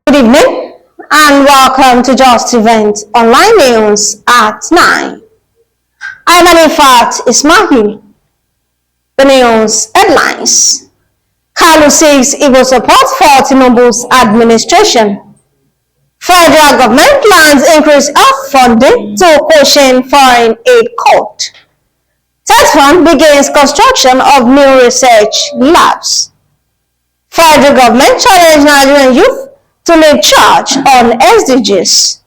Good evening and welcome to Just Event Online News at 9. I'm Anifat Ismail. The news headlines. Kalu says he will support for Tinubu's administration. Federal government plans increase of funding to cushion foreign aid cut. TETFund begins construction of new research labs. Federal government challenge Nigerian youth to lead charge on SDGs.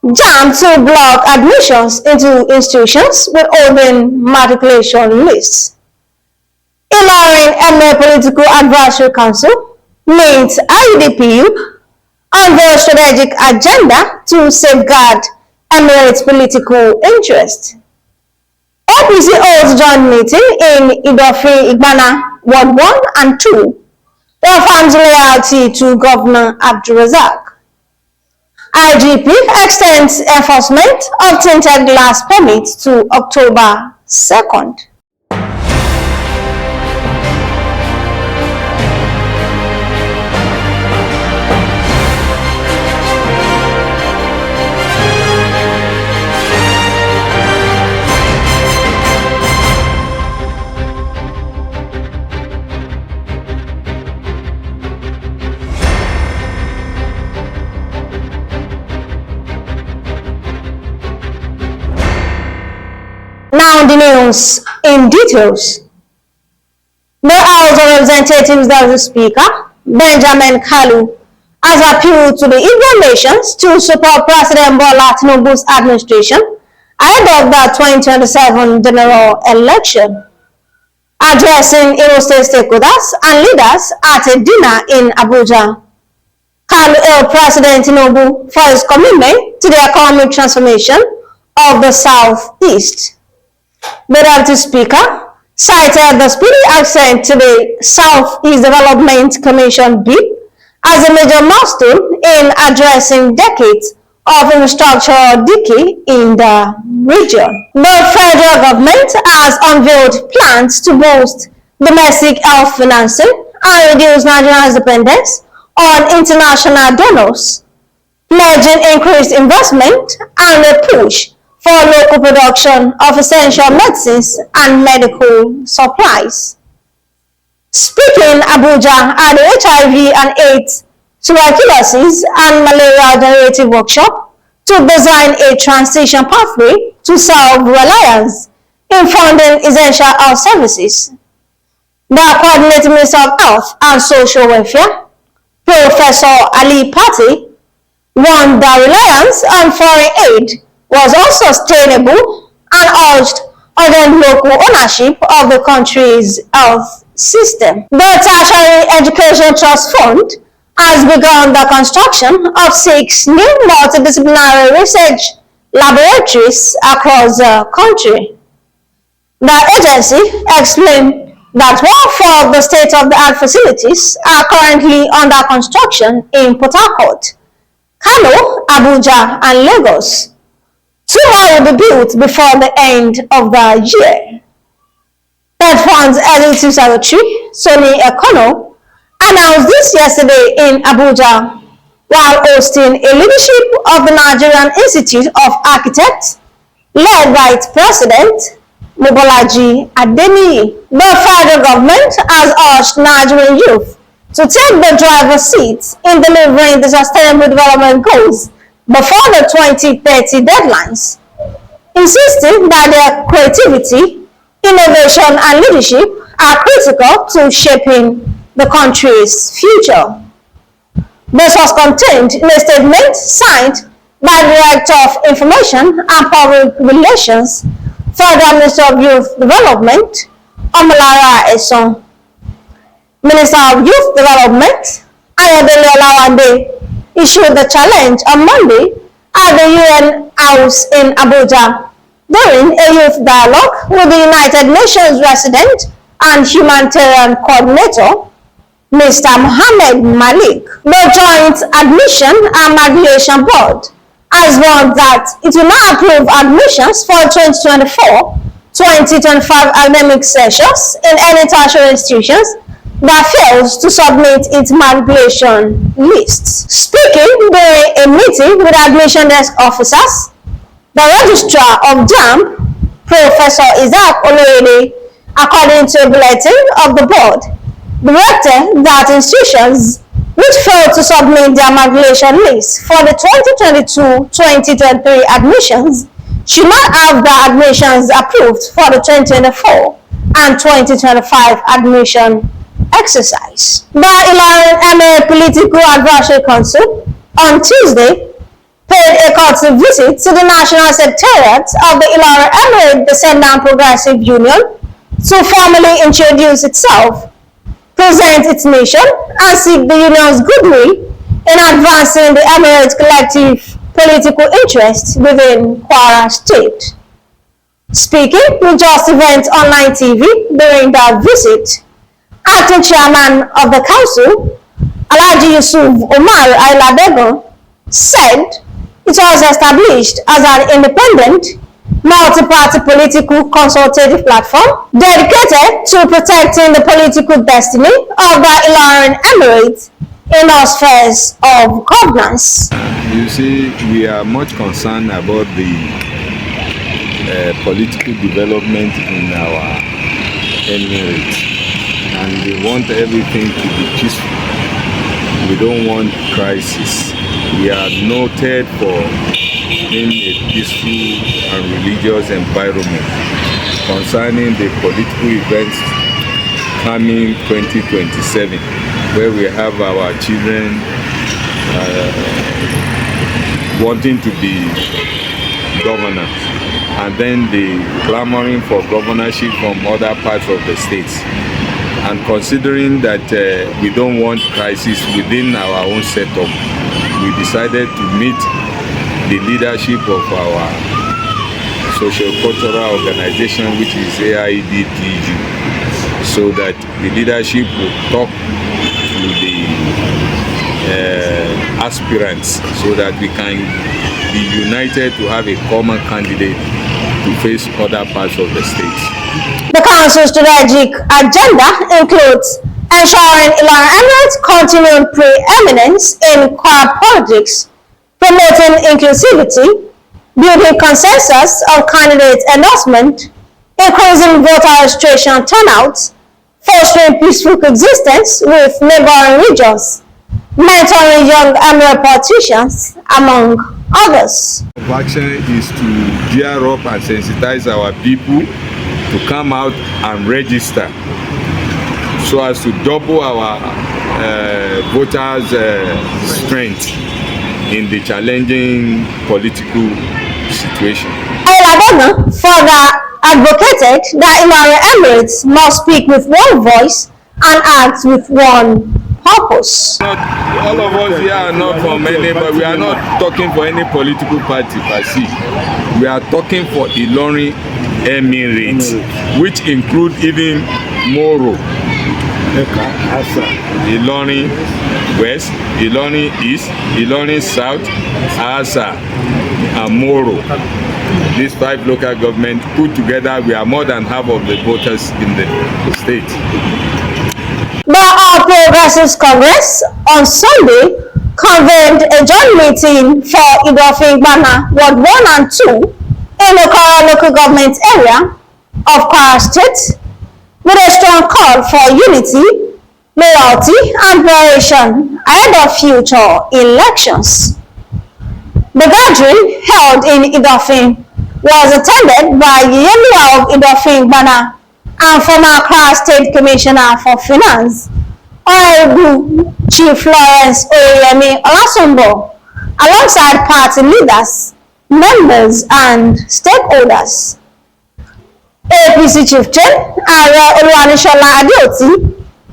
JAMB to block admissions into institutions with open matriculation lists. Ilorin Emir Political Advisory Council meets IUDPU on the strategic agenda to safeguard Emirates political interest. APC holds joint meeting in Idofi Igbana Ward 1 and 2. Reaffirms loyalty to Governor Abdulrazak. IGP extends enforcement of tinted glass permits to October 2nd. Now the news in details. The House of Representatives, the Speaker, Benjamin Kalu, has appealed to the Igbo nations to support President Bola Tinubu's administration ahead of the 2027 general election. Addressing Imo State stakeholders and leaders at a dinner in Abuja, Kalu hailed President Tinubu for his commitment to the economic transformation of the Southeast. The Deputy Speaker cited the speedy access to the Southeast Development Commission bill as a major milestone in addressing decades of infrastructural decay in the region. The federal government has unveiled plans to boost domestic health financing and reduce Nigeria's dependence on international donors, pledging increased investment and a push for local production of essential medicines and medical supplies. Speaking Abuja at the HIV and AIDS, tuberculosis and malaria generative workshop to design a transition pathway to self-reliance in funding essential health services. The Coordinating Minister of Health and Social Welfare, Professor Ali Pate, warned that reliance on foreign aid was unsustainable and urged urgent local ownership of the country's health system. The Tertiary Education Trust Fund has begun the construction of 6 new multidisciplinary research laboratories across the country. The agency explained that 1/4 of the state-of-the-art facilities are currently under construction in Port Harcourt, Kano, Abuja, and Lagos. 2 more will be built before the end of the year. TETFund's Executive Secretary, Soni Ekono, announced this yesterday in Abuja while hosting a leadership of the Nigerian Institute of Architects led by its president, Mobolaji Adeniyi. The federal government has urged Nigerian youth to take the driver's seat in delivering the Sustainable Development Goals before the 2030 deadlines, insisting that their creativity, innovation, and leadership are critical to shaping the country's future. This was contained in a statement signed by the Director of Information and Public Relations, Federal Minister of Youth Development, Omolara Eson. Minister of Youth Development, Ayodele Olawande, issued the challenge on Monday at the UN House in Abuja during a youth dialogue with the United Nations resident and humanitarian coordinator, Mr. Mohammed Malik. The Joint Admission and Migration Board has warned that it will not approve admissions for 2024-2025 academic sessions in any tertiary institutions that fails to submit its matriculation lists. Speaking during a meeting with admission desk officers, the registrar of JAMB, Professor Isaac Oloyede, according to a bulletin of the board, directed that institutions which failed to submit their matriculation list for the 2022-2023 admissions should not have their admissions approved for the 2024 and 2025 admission exercise. The Ilorin Emirate Political Advisory Council on Tuesday paid a courtesy visit to the National Secretariat of the Ilorin Emirate Descendant Progressive Union to formally introduce itself, present its mission, and seek the union's goodwill in advancing the Emirate's collective political interests within Kwara State. Speaking with Just Events Online TV during that visit, acting chairman of the council, Alhaji Yusuf Omar Ailabegon, said it was established as an independent, multi-party political consultative platform dedicated to protecting the political destiny of the Ilorin Emirate in all spheres of governance. You see, we are much concerned about the political development in our emirate, and we want everything to be peaceful. We don't want crisis. We are noted for in a peaceful and religious environment concerning the political events coming 2027, where we have our children wanting to be governors, and then the clamoring for governorship from other parts of the states. And considering that we don't want crisis within our own setup, we decided to meet the leadership of our socio-cultural organization, which is AIDTU, so that the leadership will talk to the aspirants so that we can be united to have a common candidate to face other parts of the state. The council's strategic agenda includes ensuring Ilorin Emirate's continued preeminence in Kwara politics, promoting inclusivity, building consensus of candidate endorsement, increasing voter registration turnout, fostering peaceful coexistence with neighboring regions, mentoring young Emirate politicians, among others. Action is to gear up and sensitize our people to come out and register so as to double our voters' strength in the challenging political situation. Ailabegon further advocated that Ilorin Emirates must speak with one voice and act with one purpose. All of us here are not from any, but we are not talking for any political party per se. We are talking for Ilorin Emirate, which include even Moro, Ilorin West, Ilorin East, Ilorin South, Asa, and Moro. These 5 local governments put together, we are more than half of the voters in the state. The All Progressives Congress on Sunday convened a joint meeting for Idofin Gbana Ward 1 and 2 in the Kwara local government area of Kwara State, with a strong call for unity, loyalty, and preparation ahead of future elections. The gathering held in Idofin was attended by Yemi of Idofin Gbana and former Kwara State Commissioner for Finance, Honorable Chief Lawrence Oyemi Olasumbo, alongside party leaders, members, and stakeholders. APC Chief Chair Oluwanishola Adeoti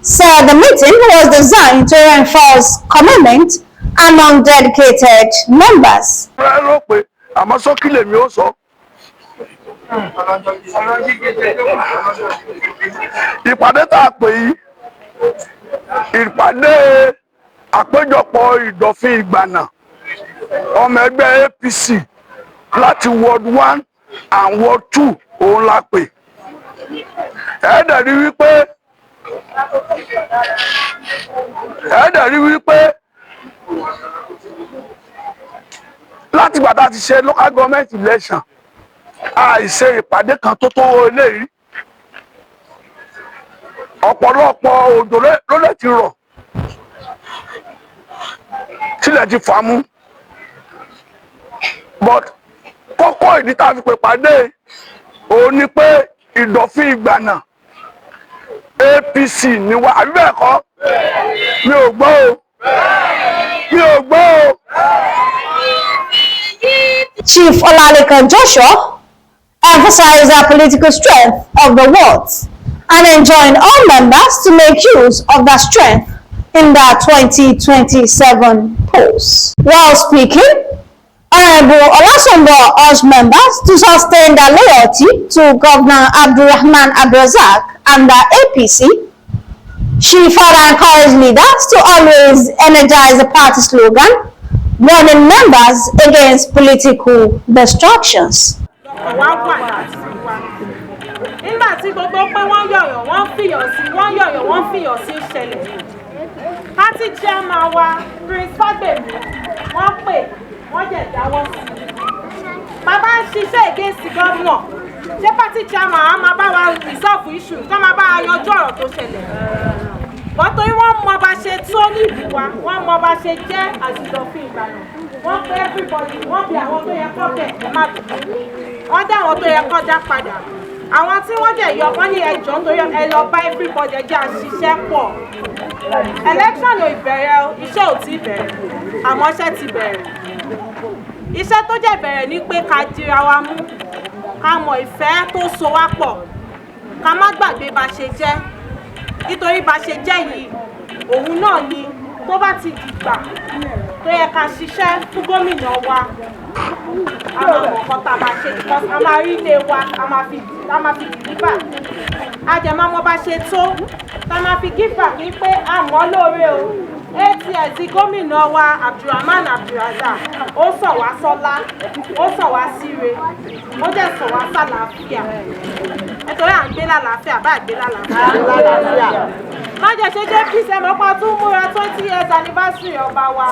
said the meeting was designed to reinforce commitment among dedicated members. Ìpàdé tá a pè yìí, ìpàdé àpéjọpọ̀ Ìdọ̀fin Ìgbànà ọmọ ẹgbẹ́ APC láti Ward 1 and Ward 2 òun la pè. Ẹ̀ẹ́dẹ̀ rí wípé ẹ̀ẹ́dẹ̀ rí wípé láti gbà tá a ti ṣe local government election àìṣe ìpàdé kan tó tó eléyìí ọ̀pọ̀lọpọ̀ òjò ló lè ti rọ̀ tílẹ̀ ti fà mú but kókó ìdí tá a fi pè pàdé òun ni pé Ìdọ̀fin Ìgbànà APC ni wá àbí bẹ́ẹ̀ kọ́ mi ò gbọ́ o mi ò gbọ́ o. Chief Olalekan Joshua emphasized the political strength of the wards and enjoined all members to make use of that strength in the 2027 polls. While speaking, Honorable Olasombo urged members to sustain their loyalty to Governor Abdulrahman Abdulrazak and the APC. She further encouraged leaders to always energize the party slogan, warning members against political distractions. Nígbà tí gbogbo pé wọ́n yọ̀yọ̀ wọ́n fìyọ̀ sí ìṣẹ̀lẹ̀. Party chairman wa Prince Fagbemi wọ́n pè wọ́n jẹ̀ dáwọ́ sí. Bàbá ń ṣiṣẹ́ against the governor. Ṣé party chairman á máa bá wa resolve issues tó máa bá wa yanjú ọ̀rọ̀ tó ṣẹlẹ̀? Bọ́tọ̀ wọ́n mọ bá ṣe tó ní ìlú wa, wọ́n mọ bá ṣe jẹ́ Ìdọ̀fin Ìgbànà. Wọ́n pé everybody, wọ́n bí àwọn tó yẹ kọ́ bẹ̀ ẹ má bẹ̀rẹ̀. Wọ́n dá àwọn tó yẹ kọ́ dá padà. Àwọn tí wọ́n jẹ̀ yọ wọ́n ní ẹjọ́ nítorí ẹ lọ bá everybody ẹjẹ́ àṣìṣẹ́ pọ̀. Election ò ìbẹ̀rẹ̀ o, iṣẹ́ ò tí bẹ̀rẹ̀, àmọ́ iṣẹ́ ti bẹ̀rẹ̀. Iṣẹ́ tó jẹ́ bẹ̀rẹ̀ ni pé ká dira wa mú, ká mọ ìfẹ́ tó so wá pọ̀, ká má gbàgbé bá ṣe jẹ́. Nítorí bá ṣe jẹ́ yìí, òun náà ni tó bá ti dìgbà tó yẹ ká ṣiṣẹ́ fún gómìnà wa. A máa mọ̀ nǹkan tá a máa ṣe, because a máa rí ilé wa, a máa fi dìbà. A jẹ̀ máa mọ bá ṣe tó, tá a máa fi gífà ní pé a mọ̀ lóore o. ATS gómìnà wa Abdulrahman Abdulrazak ó sọ̀ wá sọ́lá, ó sọ̀ wá síre, ó dẹ̀ sọ̀ wá sálàáfíà. Nítorí à ń gbé lálàáfíà bá àgbé lálàáfíà. Má jẹ́ ṣe jẹ́ peace ẹ̀mọ́pá tún múra 20 years anniversary ọba wa.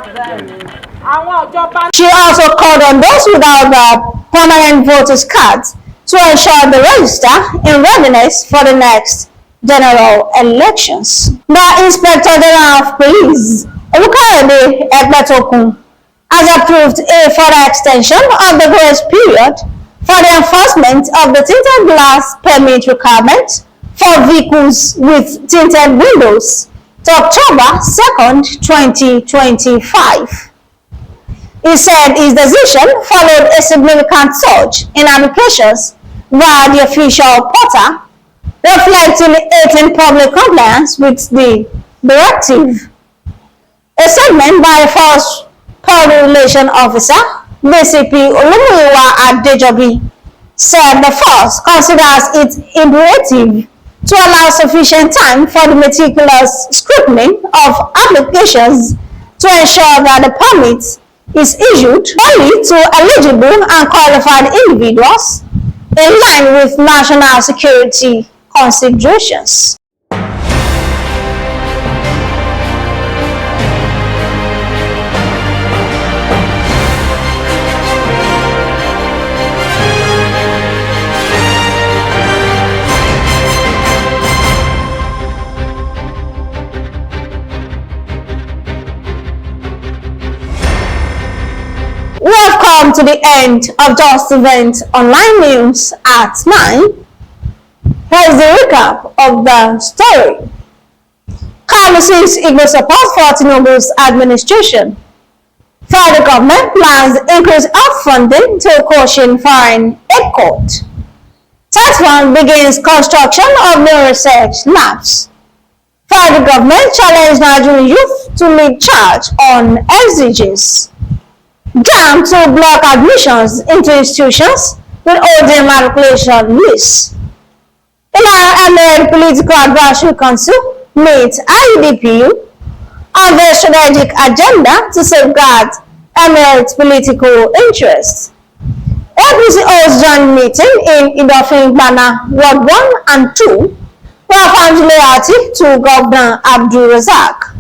She also called on those without the permanent voters cards to ensure the register in readiness for the next general elections. The Inspector General of Police, Olukayode Egbetokun, has approved a further extension of the grace period for the enforcement of the tinted glass permit requirement for vehicles with tinted windows to October 2nd, 2025. He said his decision followed a significant surge in applications via the official portal, reflecting it in public compliance with the directive. A statement by Force Public Relations Officer, DCP Olumuyiwa Adejobi, said the force considers it imperative to allow sufficient time for the meticulous scrutiny of applications to ensure that the permit is issued only to eligible and qualified individuals in line with national security considerations. We have come to the end of Just Event Online News at 9. Here's the recap of the story. Kano seeks Igbo support for Tinubu's administration. Federal government plans increase of funding to Cochin Foreign Aid Court. Tatwan begins construction of new research labs. Federal government challenged Nigerian youth to lead charge on SDGs. JAMB to block admissions into institutions with OD matriculation lists. Ilara Emirate Political Advisory Council meets IUDPU on their strategic agenda to safeguard Emirates' political interests. APC holds joint meeting in Ìdọ̀fin Ìgbànà Ward 1 and 2 to our familiarity to Governor Abdul Razak.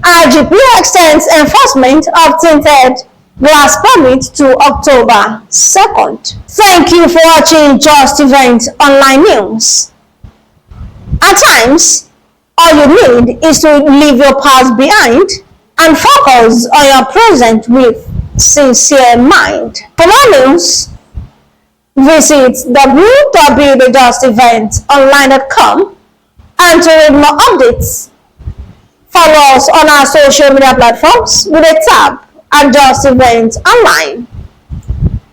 IGP extends enforcement of tinted glass permit to October 2nd. Thank you for watching Just Event Online News. At times, all you need is to leave your past behind and focus on your present with sincere mind. For more news, visit www.justeventonline.com, and to read more updates, follow us on our social media platforms with a tab at Just Event Online.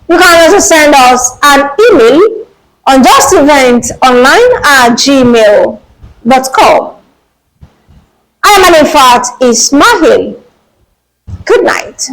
You can also send us an email on justeventonline@gmail.com. I am Anifat Ismail. Good night.